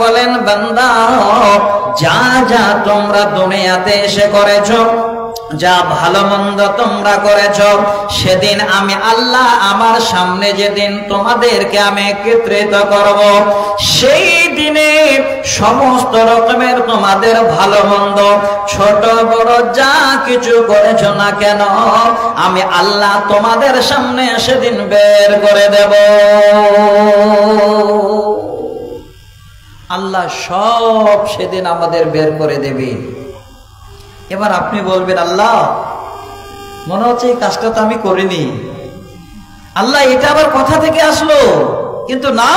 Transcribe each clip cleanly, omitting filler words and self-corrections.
বলেন বান্দা যা যা তোমরা দুনিয়াতে এসে করেছো, যা ভালো মন্দ তোমরা করেছ, সেদিন আমি আল্লাহ আমার সামনে যেদিন তোমাদেরকে আমি একত্রিত করব, সেই দিনে সমস্ত রকমের তোমাদের ভালো মন্দ ছোট বড় যা কিছু করেছ না কেন আমি আল্লাহ তোমাদের সামনে সেদিন বের করে দেব। আল্লাহ সব সেদিন আমাদের বের করে দেবে। এবার আপনি বলবেন আল্লাহ মনে হচ্ছে এই কাজটা তো আমি করিনি, আল্লাহ এটা আবার কোথা থেকে আসলো? কিন্তু না,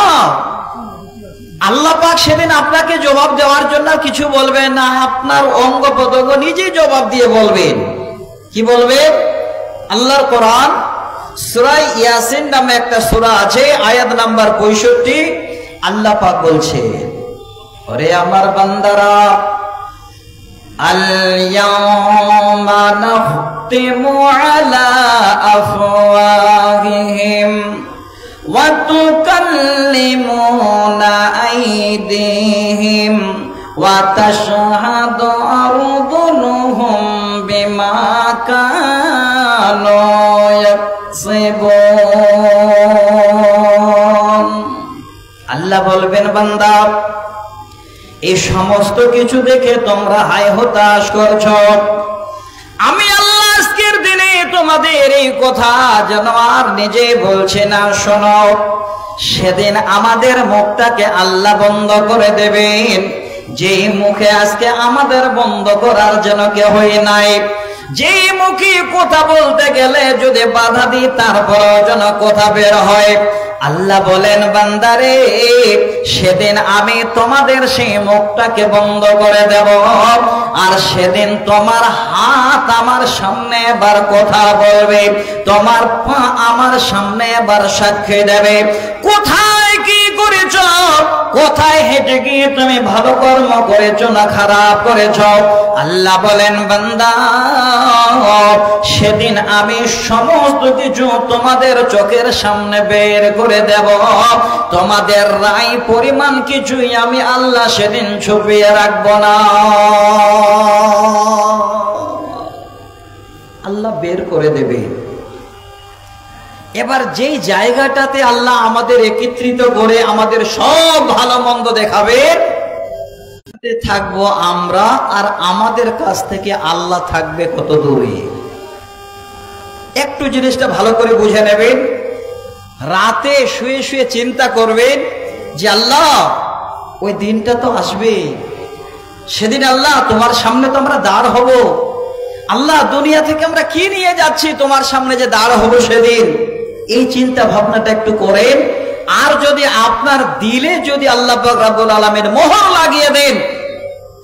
আল্লাহ পাক সেদিন আপনাকে জবাব দেওয়ার জন্য কিছু বলবেন না, আপনার অঙ্গ প্রত্যঙ্গ নিজেই জবাব দিয়ে বলবেন। কি বলবেন? আল্লাহর কোরআন সূরা ইয়াসিন নামে একটা সূরা আছে, আয়াত নাম্বার 65, আল্লাহ পাক বলছে, ওরে আমার বান্দারা, اليوم نختم على أفواههم وتكلمنا أيديهم وتشهد أرجلهم بما كانوا يكسبون। আল্লাহ বলবেন বান্দা এই সমস্ত কিছু দেখে তোমরা হায় হতাশ করছ, আমি আল্লাহ আজকের দিনে তোমাদের এই কথা যেন আর নিজে বলছে না, শোনো সেদিন আমাদের মুখটাকে আল্লাহ বন্ধ করে দেবেন, যে মুখে আজকে আমাদের বন্ধ করার যেন কেউই নাই, যে মুখে কথা বলতে গেলে যদি বাধা দিই তারপরেও যেন কথা বের হয়। আল্লাহ বলেন বান্দারে সেদিন আমি তোমাদের সেই মুখটাকে বন্ধ করে দেব, আর সেদিন তোমার হাত আমার সামনে এবার কথা বলবে, তোমার পা আমার সামনে এবার সাক্ষী দেবে, কোথায় কি করেছ, কোথায় হেঁটে গিয়ে তুমি ভালো কর্ম করেছো না খারাপ করেছো। আল্লাহ বলেন বান্দা সেদিন আমি সমস্ত কিছু তোমাদের চোখের সামনে বের করে দেব, তোমাদের রায় পরিমাণ কিছুই আমি আল্লাহ সেদিন ছুপিয়ে রাখবো না। আল্লাহ বের করে দেবে। এবার যেই জায়গাটাতে আল্লাহ আমাদের একত্রিত করে আমাদের সব ভালো মন্দ দেখাবে থাকবো আমরা, আর আমাদের কাছ থেকে আল্লাহ থাকবে কত দূরে। একটু জিনিসটা ভালো করে বুঝে নেবেন, রাতে শুয়ে শুয়ে চিন্তা করবেন যে আল্লাহ ওই দিনটা তো আসবে, সেদিন আল্লাহ তোমার সামনে তো আমরা দাঁড় হব, আল্লাহ দুনিয়া থেকে আমরা কি নিয়ে যাচ্ছি তোমার সামনে যে দাঁড় হব সেদিন। এই চিন্তা ভাবনাটা একটু করেন, আর যদি আপনার দিলে যদি আল্লাহ পাক রব্বুল আলামিন মোহর লাগিয়ে দেন,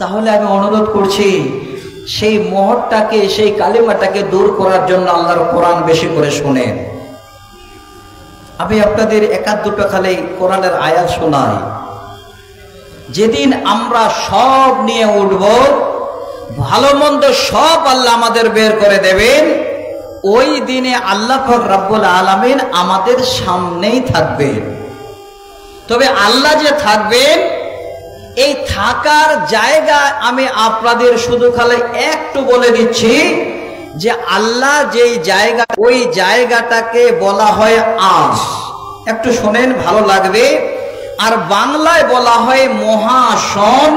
তাহলে আমি অনুরোধ করছি সেই মোহরটাকে, সেই কালিমাটাকে দূর করার জন্য আল্লাহর কোরআন বেশি করে শুনেন। আমি আপনাদের একাধ দুটো খালি কোরআনের আয়াত শোনাই। যেদিন আমরা সব নিয়ে উঠব, ভালো মন্দ সব আল্লাহ আমাদের বের করে দেবেন, ওই দিনে আল্লাহ পাক রব্বুল আলামিন আমাদের সামনেই থাকবেন। তবে আল্লাহ যে থাকবেন, এই থাকার জায়গা আমি আপনাদের শুধু খালি একটু বলে দিচ্ছি যে আল্লাহ যেই জায়গা, ওই জায়গাটাকে বলা হয় আরশ। একটু শোনেন, ভালো লাগবে। আর বাংলায় বলা হয় মহাসন,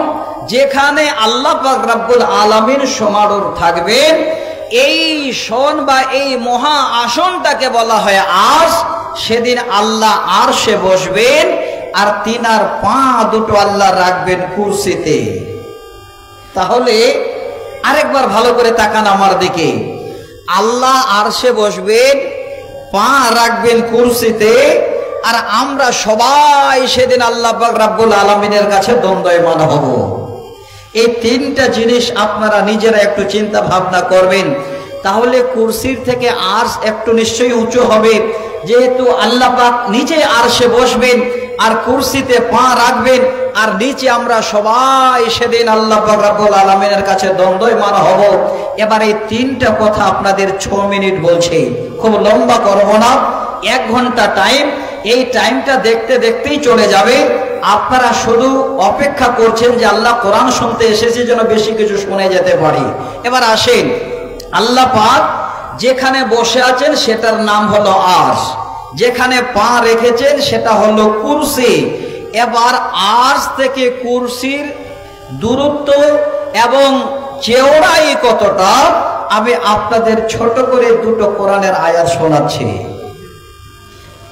যেখানে আল্লাহ পাক রব্বুল আলামিন সমারোহ থাকবেন। এই সন বা এই মহা আসনটাকে বলা হয় আরশ। সেদিন আল্লাহ আরশে বসবেন, আর তিনার পা দুটো আল্লাহ রাখবেন কুরসিতে। তাহলে আরেকবার ভালো করে তাকান আমার দিকে, আল্লাহ আরশে বসবেন, পা রাখবেন কুরসিতে, আর আমরা সবাই সেদিন আল্লাহ পাক রব্বুল আলামিনের কাছে দণ্ডায়মান হব। এই তিনটা জিনিস আপনারা নিজেরা একটু চিন্তা ভাবনা করবেন, তাহলে কুরসির থেকে আরশ একটু নিশ্চয়ই উঁচু হবে, যেহেতু আল্লাহ পাক নিচে আরশে বসবেন আর কুরসিতে পা রাখবেন, আর নিচে আমরা সবাই সেদিন আল্লাহ পাক রব্বুল আলামিনের কাছে দণ্ডায়মান হব। এবার এই তিনটা কথা আপনাদের 6 মিনিট বলছি, খুব লম্বা করব না, 1 ঘন্টা টাইম। এই টাইমটা দেখতে দেখতেই চলে যাবে। আপনারা শুধু অপেক্ষা করছেন যে আল্লাহ কোরআন শুনতে এসেছে যেন বেশি কিছু শুনে যেতে পারি। এবার আসেন, আল্লাহ পাক যেখানে বসে আছেন সেটার নাম হলো আরশ, যেখানে পা রেখেছেন সেটা হলো কুরসি। এবার আরশ থেকে কুরসির দূরত্ব এবং চওড়াই কতটা আমি আপনাদের ছোট করে দুটো কোরআনের আয়াত শোনাচ্ছি।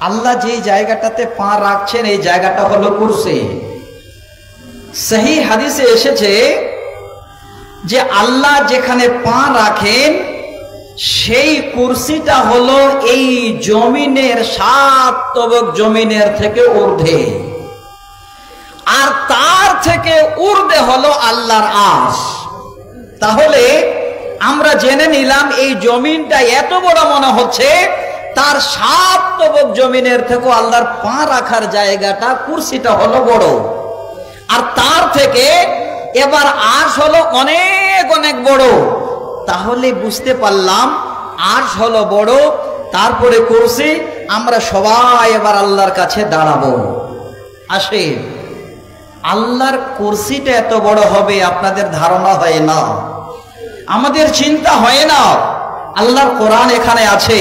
আল্লাহ যে জায়গাটাতে পা রাখছেন এই জায়গাটা হলো কুরসি। সহি হাদিসে এসেছে যে আল্লাহ যেখানে পা রাখেন সেই কুরসিটা হলো এই জমিনের 7 তবক জমিনের থেকে ঊর্ধ্বে, আর তার থেকে ঊর্ধ্বে হলো আল্লাহর আরশ। তাহলে আমরা জেনে নিলাম এই জমিনটা এত বড় মনে হচ্ছে, তার 7 তবক জমিনের থেকে আল্লাহর পা রাখার জায়গাটা কুরসিটা হলো বড়, আর তার থেকে এবার আরশ হলো অনেক অনেক বড়। তাহলে বুঝতে পারলাম আরশ হলো বড়, তারপরে কুরসি। আমরা সবাই এবার আল্লাহর কাছে দাঁড়াবো। আসে, আল্লাহর কুরসিটা এত বড় হবে আপনাদের ধারণা হয় না, আমাদের চিন্তা হয় না। আল্লাহর কোরআন এখানে আছে,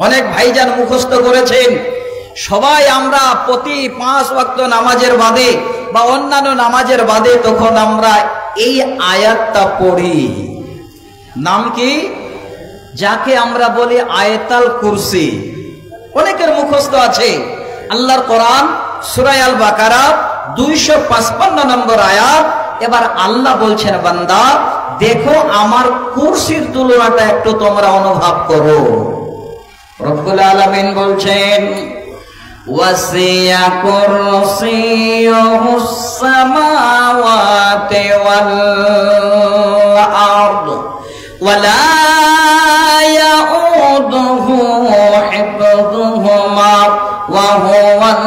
অনেক ভাইজান মুখস্থ করেছেন। সবাই আমরা প্রতি 5 ওয়াক্ত নামাজের বাদে বা অন্যান্য নামাজের বাদে তখন আমরা এই আয়াতটা পড়ি। নাম কি? যাকে আমরা বলি আয়াতুল কুরসি। অনেকের মুখস্থ আছে। আল্লাহর কোরআন সূরা আল বাকারা 255 নম্বর আয়াত। এবার আল্লাহ বলছেন, বান্দা দেখো আমার কুরসির তুলনাটা একটু তোমরা অনুভব করো। রব্বুল আলামিন বলছেন, ওয়াসিয়া কুরসিয়ুহুস সামাওয়াতি ওয়াল আরদ ওয়ালা ইয়াউদুহু হিফযুহুমা ওয়া হুয়াল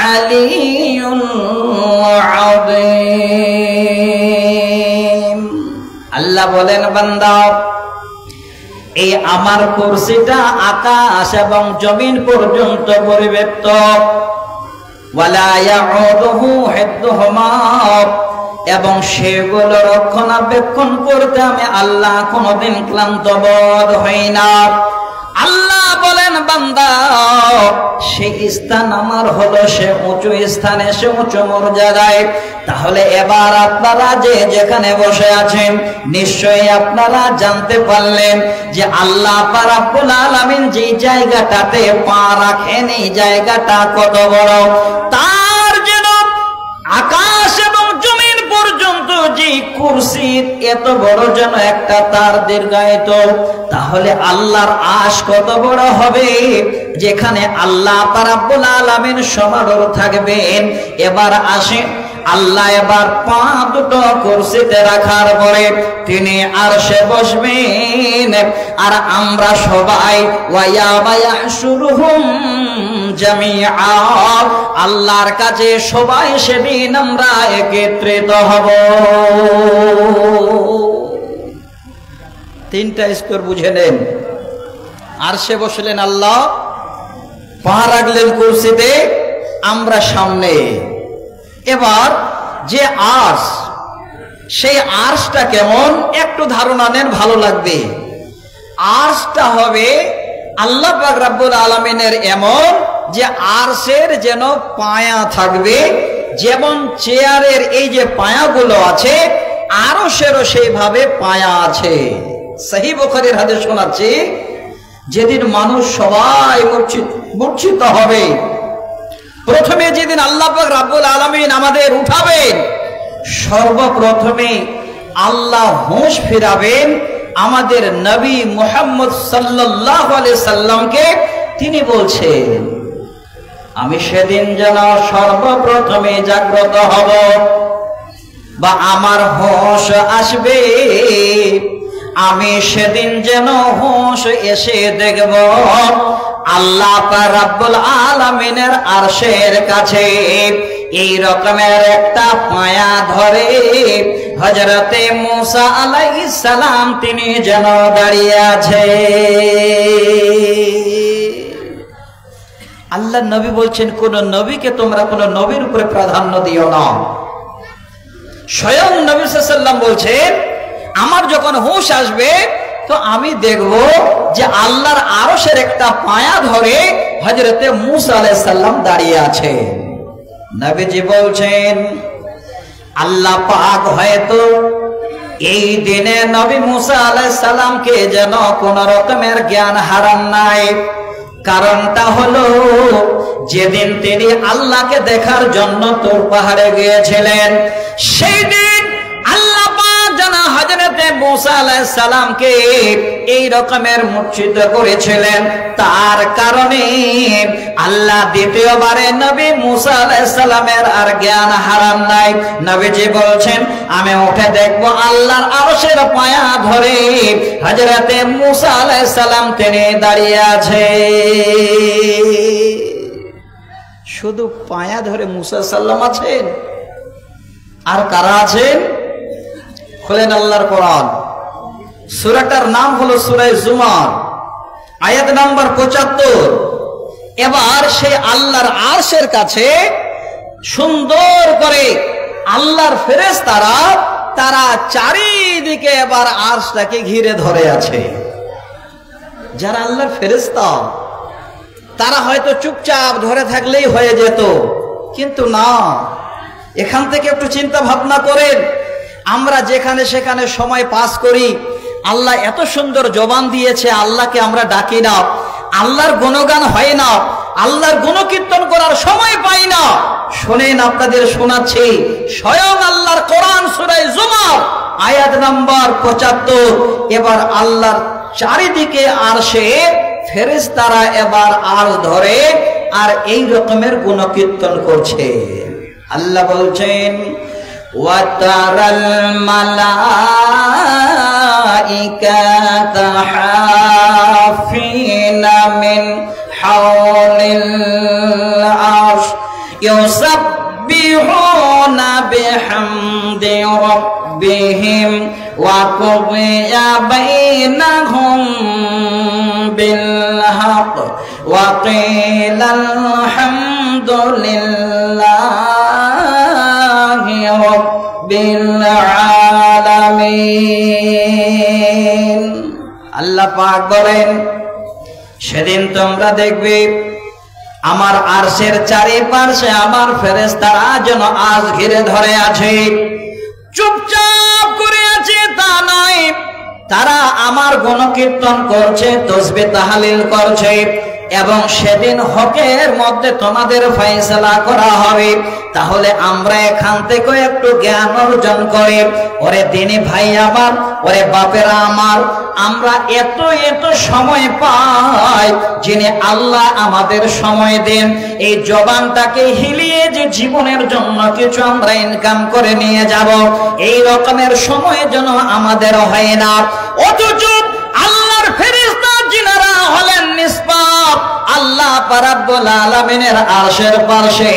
আলিয়্যুল আযীম। আল্লাহ বলেন, বান্দা এই আমার কুরসিটা আকাশ এবং জমিন পর্যন্ত পরিব্যাপ্ত। ওয়ালা ইয়াউদুহু হিফযুহুমা, এবং সেগুলো রক্ষণাবেক্ষণ করতে আমি আল্লাহ কোনোদিন ক্লান্ত বোধ হই না। আল্লাহ বলেন, বান্দা সেই স্থান আমার হলো সে উঁচু স্থানে, সে উঁচু মর্যাদায়। তাহলে এবার আপনারা যে যেখানে বসে আছেন নিশ্চয়ই আপনারা জানতে পারলেন যে আল্লাহ রাব্বুল আলামিন যে জায়গাটাতে পা রাখেন এই জায়গাটা কত বড়। তার যেন আকাশ এবং জমিন পর্যন্ত যে কুরসি এত বড় যেন একটা তার দীর্ঘায়িত। তাহলে আল্লাহর আরশ কত বড় হবে যেখানে আল্লাহ রাব্বুল আলামিন সমাদর থাকবেন। এবার আসে, আল্লাহ এবার পা দুটো কুরসিতে রাখার পরে তিনি আরশে বসবেন, আর আমরা সবাই ওয়ায়াবা ইয়াহশুরুহুম জামিআ, আল্লাহর কাছে সবাই সেদিন আমরা একত্রিত হব। 3টা স্তর বুঝে নেন। আরশে বসলেন আল্লাহ, পা রাখলেন কুরসিতে, আমরা সামনে। এবার যে আরশ, সেই আরশটা কেমন একটু ধারণা নেন, ভালো লাগবে। আরশটা হবে আল্লাহ পাক রব্বুল আলামিনের এমন যে আরশের যেন পায়া থাকবে, যেমন চেয়ারের এই যে পায়াগুলো আছে আরশেরও সেইভাবে পায়া আছে। সহিহ বুখারীর হাদিস শোনাচ্ছি, যেদিন মানুষ সবাই মূর্ছিত হবে, প্রথমে যেদিন আল্লাহ পাক রব্বুল আলামিন আমাদের উঠাবেন, সর্বপ্রথমে আল্লাহ হুঁশ ফিরাবেন আমাদের নবী মুহাম্মদ সাল্লাল্লাহু আলাইহি সাল্লামকে। তিনি বলছেন, আমি সেদিন যেন সর্বপ্রথমে জাগ্রত হব বা আমার হুঁশ আসবে, আমি সেদিন যেন হুঁশ এসে দেখব আল্লাহ পাক রব্বুল আলামিনের আরশের কাছে এই রকমের একটা পায়া ধরে হযরতে মূসা আলাইহিস সালাম তিনি যেন দাঁড়িয়ে আছে। আল্লাহ নবী বলছেন, কোন নবীকে তোমরা কোন নবীর উপরে প্রাধান্য দিও না। স্বয়ং নবী সাল্লাল্লাহু আলাইহি ওয়াসাল্লাম বলছেন, আমার যখন হুঁশ আসবে তো আমি দেখব যে আল্লাহর আরশের একটা পায়া ধরে হযরতে মূসা আলাইহিস সালাম দাঁড়িয়ে আছেন। নবীজি বলছেন, আল্লাহ পাক হয়তো এই দিনে নবী মূসা আলাইহিস সালামকে যেন কোন রকমের জ্ঞান হারান নাই। কারণটা হলো, যেদিন তিনি আল্লাহকে দেখার জন্য তুর পাহাড়ে গিয়েছিলেন, সেই দিন আল্লাহ পাক যেন হযরতে মূসা আলাইহিস সালামকে এই রকমের মূর্ছিত করেছিলেন। তার কারণে আল্লাহ দ্বিতীয়বারে নবী মূসা আলাইহিস সালামের আর জ্ঞান হারান নাই। নবীজি বলছেন, আমি উঠে দেখব আল্লাহর আরশের পায়া ধরে হযরতে মূসা আলাইহিস সালাম তিনি দাঁড়িয়ে আছে। শুধু পায়া ধরে মূসা সাল্লাম আছেন, আর কারা আছেন? খুলেন আল্লাহর কোরআন, সূরাটার নাম হলো সূরা জুমার, আয়াত নাম্বার ৭৫। এবার সেই আল্লাহর আরশের কাছে সুন্দর করে আল্লাহর ফেরেশতারা তারা চারিদিকে এবার আরশটাকে ঘিরে ধরে আছে। যারা আল্লাহর ফেরেশতা তারা হয়তো চুপচাপ ধরে থাকলেই হয়ে যেত, কিন্তু না, এখান থেকে একটু চিন্তা ভাবনা করেন। আমরা যেখানে সেখানে সময় পাস করি, আল্লাহ এত সুন্দর জবান দিয়েছে, আল্লাহকে আমরা ডাকি না, আল্লাহর গুণগান হয় না, আল্লাহর গুণকীর্তন করার সময় পাই না। শুনেন, আপনাদের শোনাচ্ছি, স্বয়ং আল্লাহর কোরআন সূরা জুমার আয়াত নাম্বার ৭৫। এবার আল্লাহর চারিদিকে আরশে ফেরেশতারা এবার আরশ ধরে আর এই রকমের গুণকীর্তন করছে। আল্লাহ বলছেন, ওয়াতারাল মালাইকাতা হাফিনা মিন হাওলিল আরশ ইউসাব্বিহুনা বিহামদি রাব্বিহিম ওয়া কুদিয়া বাইনাহুম বিল হক ওয়া কিলাল হামদুলিল্লাহি রাব্বিল আলামিন। আল্লাহ পাক বলেন, সেদিন তোমরা দেখবে আমার আরশের চারিপাশে আমার ফেরেশতারা যেন আজ ঘিরে ধরে আছে। চুপচাপ করে আছে তা নয়, তারা আমার গুণকীর্তন করছে, তাসবিহ তাহলিল করছে, এবং সেদিন হকের মধ্যে তোমাদের ফয়সালা করা হবে। তাহলে আমরা এখান থেকে একটু জ্ঞান অর্জন করি। ওরে দিনী ভাই আমার, ওরে বাপেরা আমার, আমরা এত এত সময় পাই, যিনি আল্লাহ আমাদের সময় দেন, এই জবানটাকে হিলিয়ে যে জীবনের জন্য কিছু আমরা ইনকাম করে নিয়ে যাব, এই রকমের সময় যেন আমাদের হয় না। অথচ আল্লাহর ফেরেশতা যিনারা হলেন নিষ্পাপ, আল্লাহ রাব্বুল আলামিনের আরশের পাশে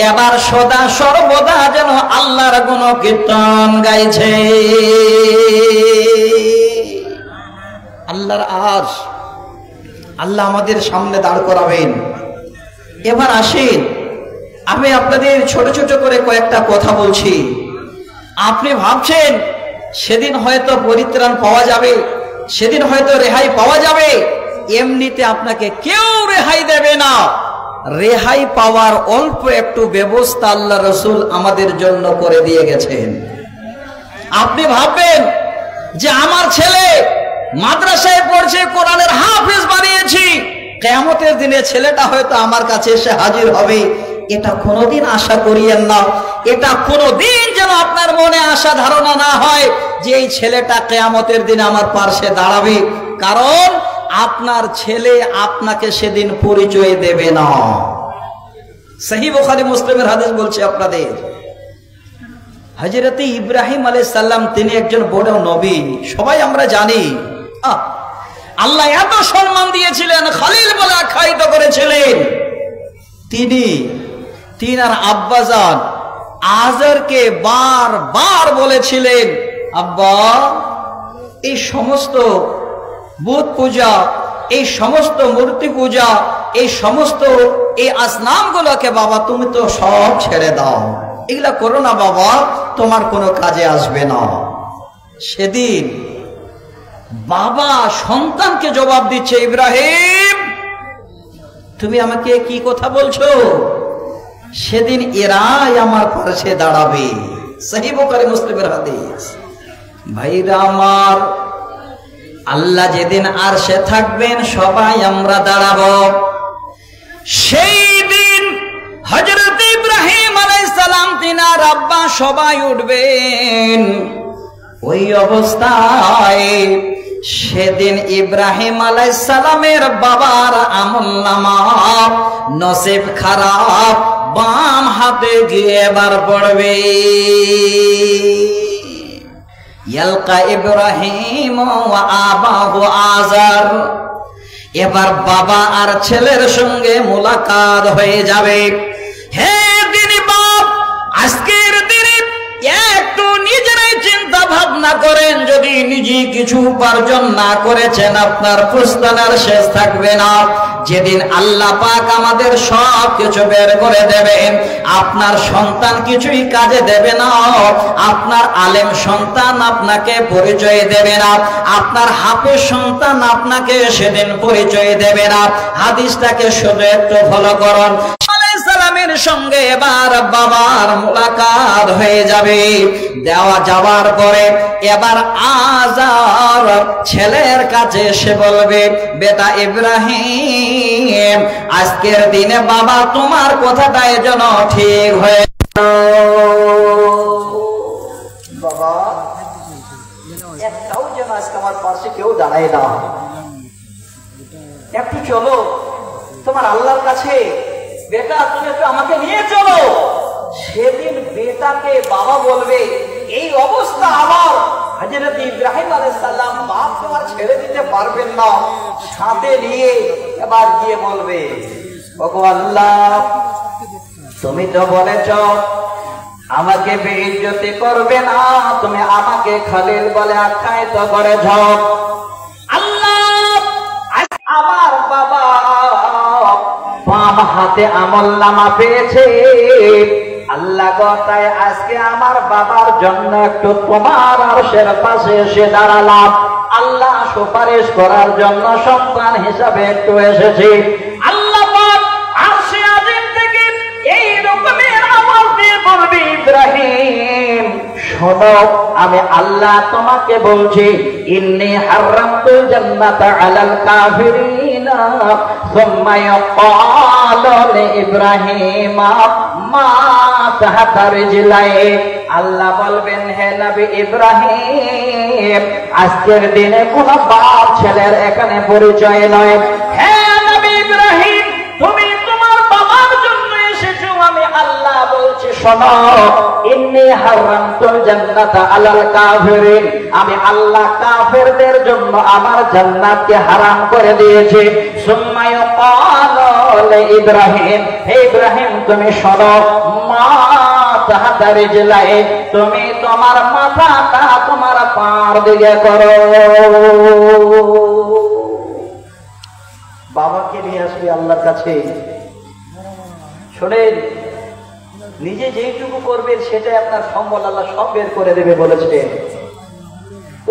এবার সদা সর্বদা যেন আল্লাহর গুণকীর্তন গাইছে। আল্লাহর আরশ, আল্লাহ আমাদের সামনে দাঁড় করাবেন। এবার আসেন, আমি আপনাদের ছোট ছোট করে কয়েকটা কথা বলছি। আপনি ভাবছেন সেদিন হয়তো পরিত্রাণ পাওয়া যাবে, সেদিন হয়তো রেহাই পাওয়া যাবে। এমনিতে আপনাকে কেউ রেহাই দেবে না। রেহাই পাওয়ার অল্প একটু ব্যবস্থা আল্লাহ রাসূল আমাদের জন্য করে দিয়ে গেছেন। আপনি ভাববেন যে আমার ছেলে মাদ্রাসায় পড়ছে, কোরআনের হাফেজ বানিয়েছি, কিয়ামতের দিনে ছেলেটা হয়তো আমার কাছে এসে হাজির হবে। এটা কোনোদিন আশা করিয়েন না। এটা কোনোদিন যেন আপনার মনে আশা ধারণা না হয় যে এই ছেলেটা কিয়ামতের দিনে আমার পাশে দাঁড়াবে, কারণ আপনার ছেলে আপনাকে সেদিন পরিচয় দেবে না। সহিহ বুখারী মুসলিমের হাদিস বলছে আপনাদের, হযরত ইব্রাহিম আলাইহিস সালাম তিনি একজন বড় নবী, সবাই আমরা জানি। আল্লাহ এত সম্মান দিয়েছিলেন, খলিল বলে আখ্যায়িত করেছিলেন। তিনার আব্বাজান আজরকে বারবার বলেছিলেন, আব্বা এই সমস্ত বুত পূজা এই সমস্ত মূর্তি পূজা, এই সমস্ত এই আসনামগুলোকে বাবা তুমি তো সব ছেড়ে দাও, এগুলা করো না বাবা, তোমার কোনো কাজে আসবে না। সেদিন বাবা সন্তানকে জবাব দিচ্ছে, ইব্রাহিম তুমি আমাকে কি কথা বলছো? সেদিন এরাই আমার পাশে দাঁড়াবে। সহিহ বুখারী মুসলিমের হাদিস। ভাইরা আমার, আল্লাহ যেদিন আরশে থাকবেন সবাই আমরা দাঁড়াবো। সেই দিন হযরত ইব্রাহিম আলাইহিস সালাম তিনার আব্বা সবাই উঠবেন। ওই অবস্থায় সেদিন ইব্রাহিম আলাইহিস সালামের বাবার আমলনামা নসিব খারাপ বাম হাতে গিয়ে এবার পড়বে। ইয়ালকা ইব্রাহিম ওয়া আবাহু আজার, এবার বাবা আর ছেলের সঙ্গে মুলাকাত হয়ে যাবে। হে দিনী বাপ, আজকের দিনে একটু নিজেরাই চিন্তা ভাবনা করেন, যদি নিজে কিছু উপার্জন না করেছেন আপনার পুস্তানার শেষ থাকবে না। যেদিন আল্লাহ পাক আমাদের সব কিছু বের করে দেবেন, আপনার সন্তান কিছুই কাজে দেবে না, আপনার আলেম সন্তান আপনাকে পরিচয় দেবে না, আপনার হাফেজ সন্তান আপনাকে সেদিন পরিচয় দেবে না। হাদিসটাকে শুধু একটু ফলো করুন। সালামের সঙ্গে এবার বাবার মুলাকাত হয়ে যাবে। দেওয়া যাওয়ার পরে এবার আজার ছেলের কাছে এসে বলবে, বেটা ইব্রাহিম আজকের দিনে বাবা তোমার কথাটাই যেন ঠিক হয়ে বাবা, একটাও যেন আজকে আমার পাশে কেউ দাঁড়ায় না, একটু চলো তোমার আল্লাহর কাছে, বেটা তুমি একটু আমাকে নিয়ে চলো। সেদিন বেটাকে বাবা বলবে, এই অবস্থা আমার হযরত ইব্রাহিম আলাইহিস সালাম বাপ তোমার ছেড়ে দিতে পারবেন না, সাথে নিয়ে এবার গিয়ে বলবে, ওগো আল্লাহ তুমি তো বলেছ আমাকে বেইজ্জতি করবে না, তুমি আমাকে খলিল বলে আখ্যায়িত করেছ। আল্লাহ আমার বাবা বাম হাতে আমলনামা পেয়েছে, আল্লাহ গো তাই আজকে আমার বাবার জন্য একটু তোমার আরশের পাশে এসে দাঁড়ালাম। আল্লাহ সুপারিশ করার জন্য সন্তান হিসাবে একটু এসেছি। আল্লাহ পাক আরশে আজিম থেকে এই রকমের আওয়াজ দিয়ে বলবে, ইব্রাহিম শোনো আমি আল্লাহ তোমাকে বলছি, ইন্নী হারামতুল জান্নাতা আলাল কাফিরিনা সুম্মা ইয়াকালু লিইব্রাহিম মা তাহতা রিজলাই। আল্লাহ বলবেন, হে নবী ইব্রাহিম আজকের দিনে কোন বাপ ছেলের এখানে পরিচয় নয়। হে নবী ইব্রাহিম তুমি তোমার বাবার জন্য এসেছো, আমি আল্লাহ বলছি শোনো, ইন্নী হারামতুল জান্নাতা আলাল কাফিরিন, আমি আল্লাহ কাফেরদের জন্য আমার জান্নাতকে হারাম করে দিয়েছি। সুম্মা ইয়াকালু লিইব্রাহিম, হে ইব্রাহিম তুমি শোনো, মা তাহতা রিজলাই, তুমি তোমার মাথাটা তোমার পার দিকে করো। বাবাকে নিয়ে আসবে আল্লাহর কাছে। শোনেন, নিজে যেইটুকু করবেন সেটাই আপনার সম্বল আল্লাহ সব বের করে দেবে বলেছে।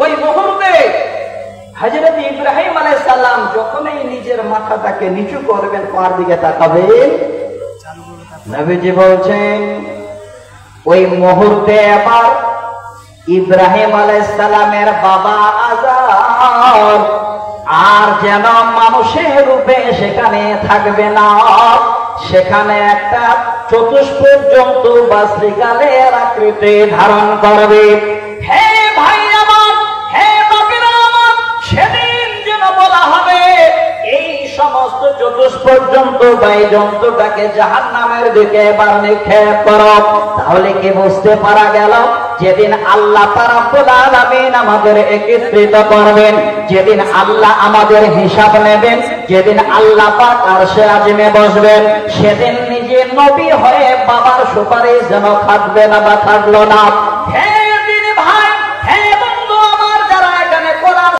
ওই মুহূর্তে হযরত ইব্রাহিম আলাইহিস সালাম যখনই নিজের মাথাটাকে নিচু করবেন, পার দিকে তাকাবেন, নবীজি বলছেন ওই মুহূর্তে আবার ইব্রাহিম আলাইহিস সালামের বাবা আজার আর যেন মানুষের রূপে সেখানে থাকবে না, সেখানে একটা চতুষ্পদ জন্তু বা শ্রীকালের আকৃতি ধারণ করবে। হে ভাই আমার, হে বাপেরা আমার, সেদিন যেন বলা হবে এই সমস্ত চতুষ্পদ জন্তু বা এই জন্তুটাকে জাহান্নামের দিকে এবার নিক্ষেপ করো। তাহলে কি বুঝতে পারা গেল, যেদিন আল্লাহ রাব্বুল আলামিন আমাদের একত্রিত করবেন, যেদিন আল্লাহ আমাদের হিসাব নেবেন, যেদিন আল্লাহ পাক আরশে আজিমে বসবেন, সেদিন নিজে নবী হয়ে বাবার সুপারিশ যেন খাটবে না বা থাকলো না।